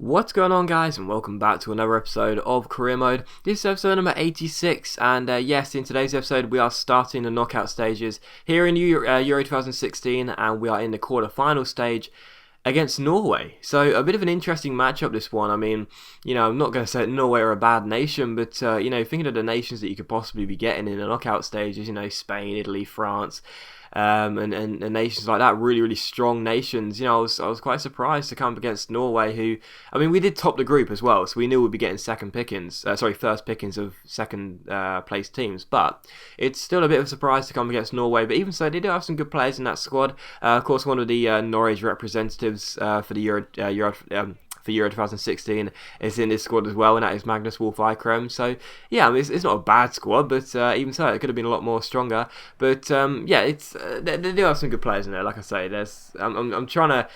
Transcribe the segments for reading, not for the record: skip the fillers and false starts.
What's going on, guys, and welcome back to another episode of Career Mode. This is episode number 86, and yes, in today's episode we are starting the knockout stages here in Euro 2016, and we are in the quarter-final stage against Norway. So a bit of an interesting matchup, this one. I mean, I'm not going to say that Norway are a bad nation, but thinking of the nations that you could possibly be getting in the knockout stages, Spain, Italy, France, and nations like that, really strong nations. I was quite surprised to come up against Norway, who, I mean, we did top the group as well, so we knew we'd be getting first pickings of second place teams. But it's still a bit of a surprise to come against Norway. But even so, they do have some good players in that squad. Of course, one of the Norway's representatives for the Euro 2016 is in this squad as well, and that is Magnus Wolff Eikrem. So yeah, I mean, it's not a bad squad, but even so, it could have been a lot more stronger. But it's they do have some good players in there. Like I say, I'm trying to.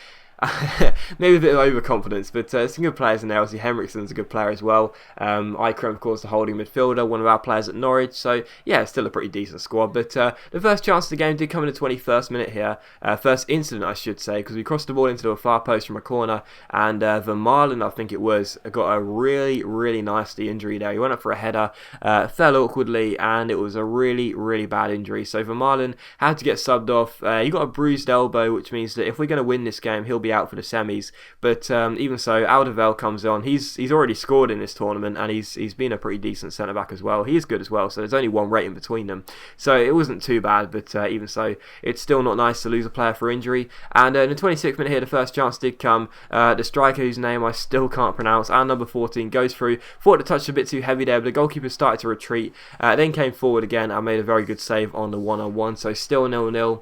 Maybe a bit of overconfidence, but some good players in there. Obviously, Henriksen's a good player as well. Eikrem, of course, the holding midfielder, one of our players at Norwich. So, yeah, still a pretty decent squad. But the first chance of the game did come in the 21st minute here. First incident, I should say, because we crossed the ball into the far post from a corner, and Vermaelen, I think it was, got a really nasty injury there. He went up for a header, fell awkwardly, and it was a really bad injury. So Vermaelen had to get subbed off. He got a bruised elbow, which means that if we're going to win this game, he'll be out for the semis. But even so, Alderweireld comes on. He's already scored in this tournament, and he's been a pretty decent centre back as well. He is good as well, so there's only one rating between them, so it wasn't too bad. But even so, it's still not nice to lose a player for injury. And in the 26th minute here, the first chance did come. The striker, whose name I still can't pronounce, and number 14, goes through. Thought the touch was a bit too heavy there, but the goalkeeper started to retreat, then came forward again and made a very good save on the 1-on-1. So still 0-0.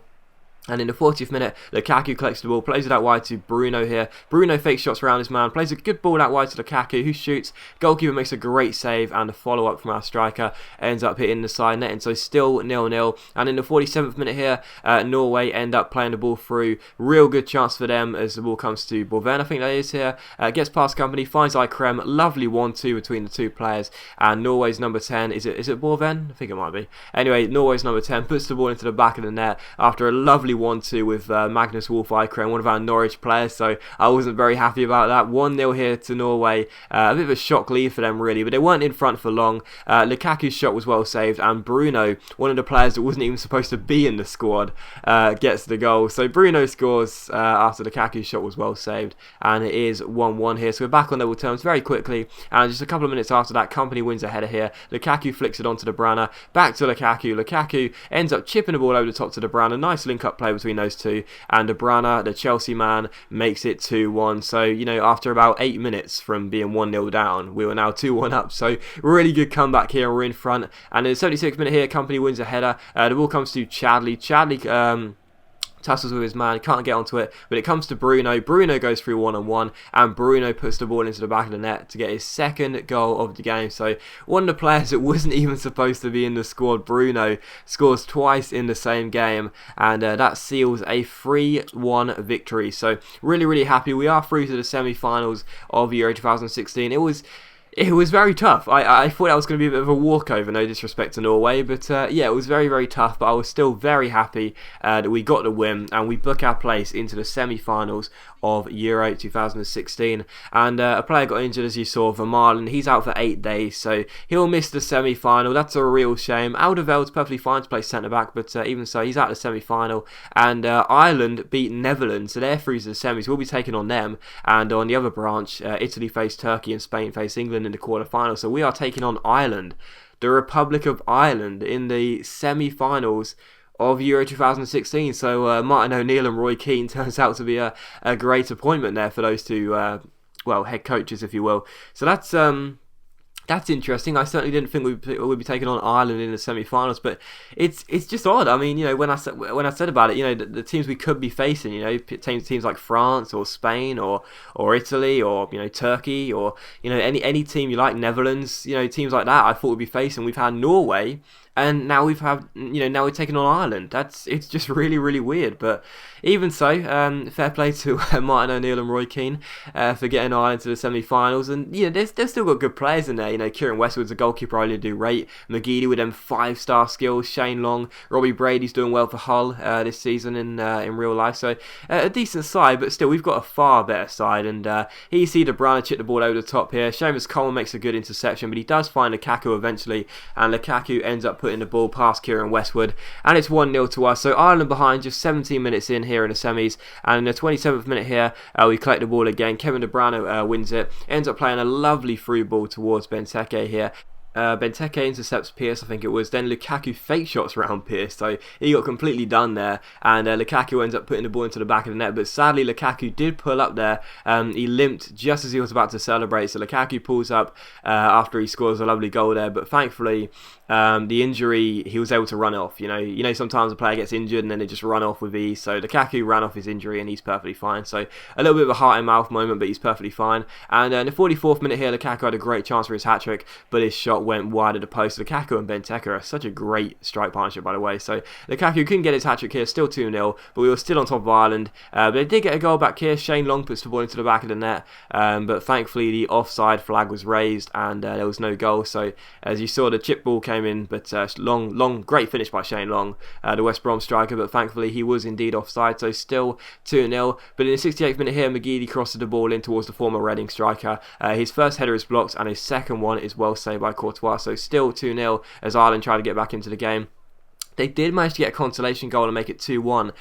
And in the 40th minute, Lukaku collects the ball, plays it out wide to Bruno here. Bruno fakes shots around his man, plays a good ball out wide to Lukaku, who shoots. Goalkeeper makes a great save, and the follow-up from our striker ends up hitting the side net, and so still 0-0. And in the 47th minute here, Norway end up playing the ball through. Real good chance for them as the ball comes to Borven, I think that is here. Gets past company, finds Eikrem. Lovely 1-2 between the two players. And Norway's number 10, is it Borven? I think it might be. Anyway, Norway's number 10 puts the ball into the back of the net after a lovely 1-2 with Magnus Wolff Eikrem, one of our Norwich players, so I wasn't very happy about that. 1-0 here to Norway. A bit of a shock lead for them, really, but they weren't in front for long. Lukaku's shot was well saved, and Bruno, one of the players that wasn't even supposed to be in the squad, gets the goal. So Bruno scores after Lukaku's shot was well saved, and it is 1-1 here. So we're back on level terms very quickly, and just a couple of minutes after that, Company wins a header here. Lukaku flicks it onto De Bruyne, back to Lukaku. Lukaku ends up chipping the ball over the top to De Bruyne. Nice link-up play between those two, and De Bruyne, the Chelsea man, makes it 2-1. So after about 8 minutes from being 1-0 down, we were now 2-1 up. So really good comeback here. We're in front, and in the 76th minute here, Company wins a header. The ball comes to Chadley. Tussles with his man, can't get onto it, but it comes to Bruno. Bruno goes through 1-on-1, and Bruno puts the ball into the back of the net to get his second goal of the game. So one of the players that wasn't even supposed to be in the squad, Bruno, scores twice in the same game, and that seals a 3-1 victory. So really happy. We are through to the semi-finals of Euro 2016. It was very tough. I thought that was going to be a bit of a walkover, no disrespect to Norway, but it was very tough, but I was still very happy that we got the win, and we book our place into the semi-finals of Euro 2016. And a player got injured, as you saw, Vermaelen. He's out for 8 days, so he'll miss the semi-final. That's a real shame. Alderweireld's perfectly fine to play centre-back, but even so, he's out of the semi-final. And Ireland beat Netherlands, so they're through to the semis. We'll be taking on them, and on the other branch, Italy face Turkey and Spain face England in the quarter-final. So we are taking on Ireland, the Republic of Ireland, in the semi-finals of Euro 2016. So Martin O'Neill and Roy Keane turns out to be a great appointment there for those two, head coaches, if you will. So that's interesting. I certainly didn't think we'd be taking on Ireland in the semi-finals, but it's just odd. I mean, when I said about it, the teams we could be facing, teams like France or Spain or Italy or Turkey or any team you like, Netherlands, teams like that, I thought we'd be facing. We've had Norway and now now we're taking on Ireland. It's just really weird. But even so, fair play to Martin O'Neill and Roy Keane for getting Ireland to the semi-finals. And they've still got good players in there. Kieran Westwood's a goalkeeper I really do rate. McGeady with them 5-star skills. Shane Long, Robbie Brady's doing well for Hull this season in real life. So a decent side, but still we've got a far better side. And here you see De Bruyne chip the ball over the top here. Seamus Coleman makes a good interception, but he does find Lukaku eventually, and Lukaku ends up putting the ball past Kieran Westwood, and it's 1-0 to us. So Ireland behind just 17 minutes in here in the semis, and in the 27th minute here, we collect the ball again. Kevin De Bruyne wins it, ends up playing a lovely through ball towards Benteke here. Benteke intercepts Pearce, I think it was. Then Lukaku fake shots around Pearce, so he got completely done there. And Lukaku ends up putting the ball into the back of the net. But sadly, Lukaku did pull up there. He limped just as he was about to celebrate. So Lukaku pulls up after he scores a lovely goal there. But thankfully, the injury, he was able to run off. Sometimes a player gets injured and then they just run off with ease. So Lukaku ran off his injury and he's perfectly fine. So a little bit of a heart and mouth moment, but he's perfectly fine. And in the 44th minute here, Lukaku had a great chance for his hat-trick, but his shot went wide of the post. Lukaku and Benteke are such a great strike partnership, by the way. So Lukaku couldn't get his hat-trick here, still 2-0, but we were still on top of Ireland. But they did get a goal back here. Shane Long puts the ball into the back of the net, but thankfully the offside flag was raised and there was no goal. So as you saw, the chip ball came in, but Long, great finish by Shane Long, the West Brom striker, but thankfully he was indeed offside, so still 2-0. But in the 68th minute here, McGeady crosses the ball in towards the former Reading striker. His first header is blocked and his second one is well saved by Courtois. So still 2-0 as Ireland try to get back into the game. They did manage to get a consolation goal and make it 2-1,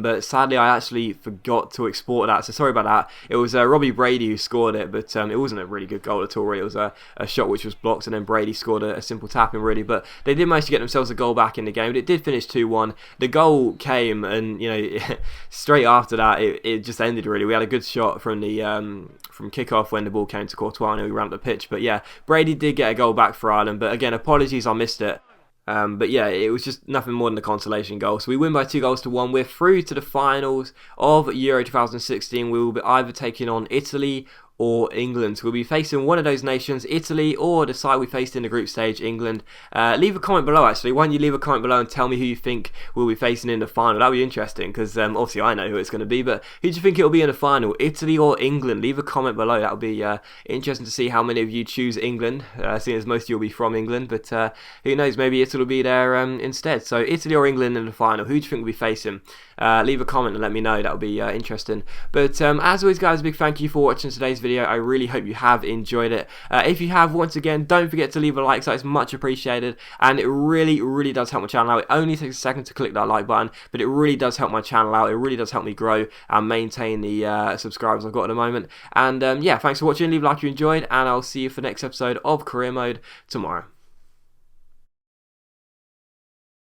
but sadly I actually forgot to export that, so sorry about that. It was Robbie Brady who scored it, but it wasn't a really good goal at all, really. It was a shot which was blocked, and then Brady scored a simple tap in, really. But they did manage to get themselves a goal back in the game, but it did finish 2-1. The goal came, and straight after that, it just ended, really. We had a good shot from the from kickoff when the ball came to Courtois, and we ran up the pitch. But yeah, Brady did get a goal back for Ireland, but again, apologies, I missed it. But yeah, it was just nothing more than a consolation goal. So we win by 2-1. We're through to the finals of Euro 2016. We will be either taking on Italy or England. So we'll be facing one of those nations, Italy, or the side we faced in the group stage, England. Leave a comment below, actually. Why don't you leave a comment below and tell me who you think we'll be facing in the final? That'll be interesting, because obviously I know who it's going to be, but who do you think it'll be in the final, Italy or England? Leave a comment below. That'll be interesting to see how many of you choose England, seeing as most of you will be from England, but who knows, maybe Italy will be there instead. So Italy or England in the final, who do you think we'll be facing? Leave a comment and let me know. That'll be interesting. But as always, guys, a big thank you for watching today's video. I really hope you have enjoyed it. If you have, once again, don't forget to leave a like, so it's much appreciated, and it really does help my channel out. It only takes a second to click that like button, but it really does help my channel out. It really does help me grow and maintain the subscribers I've got at the moment. And yeah, thanks for watching. Leave a like if you enjoyed, and I'll see you for the next episode of Career Mode tomorrow.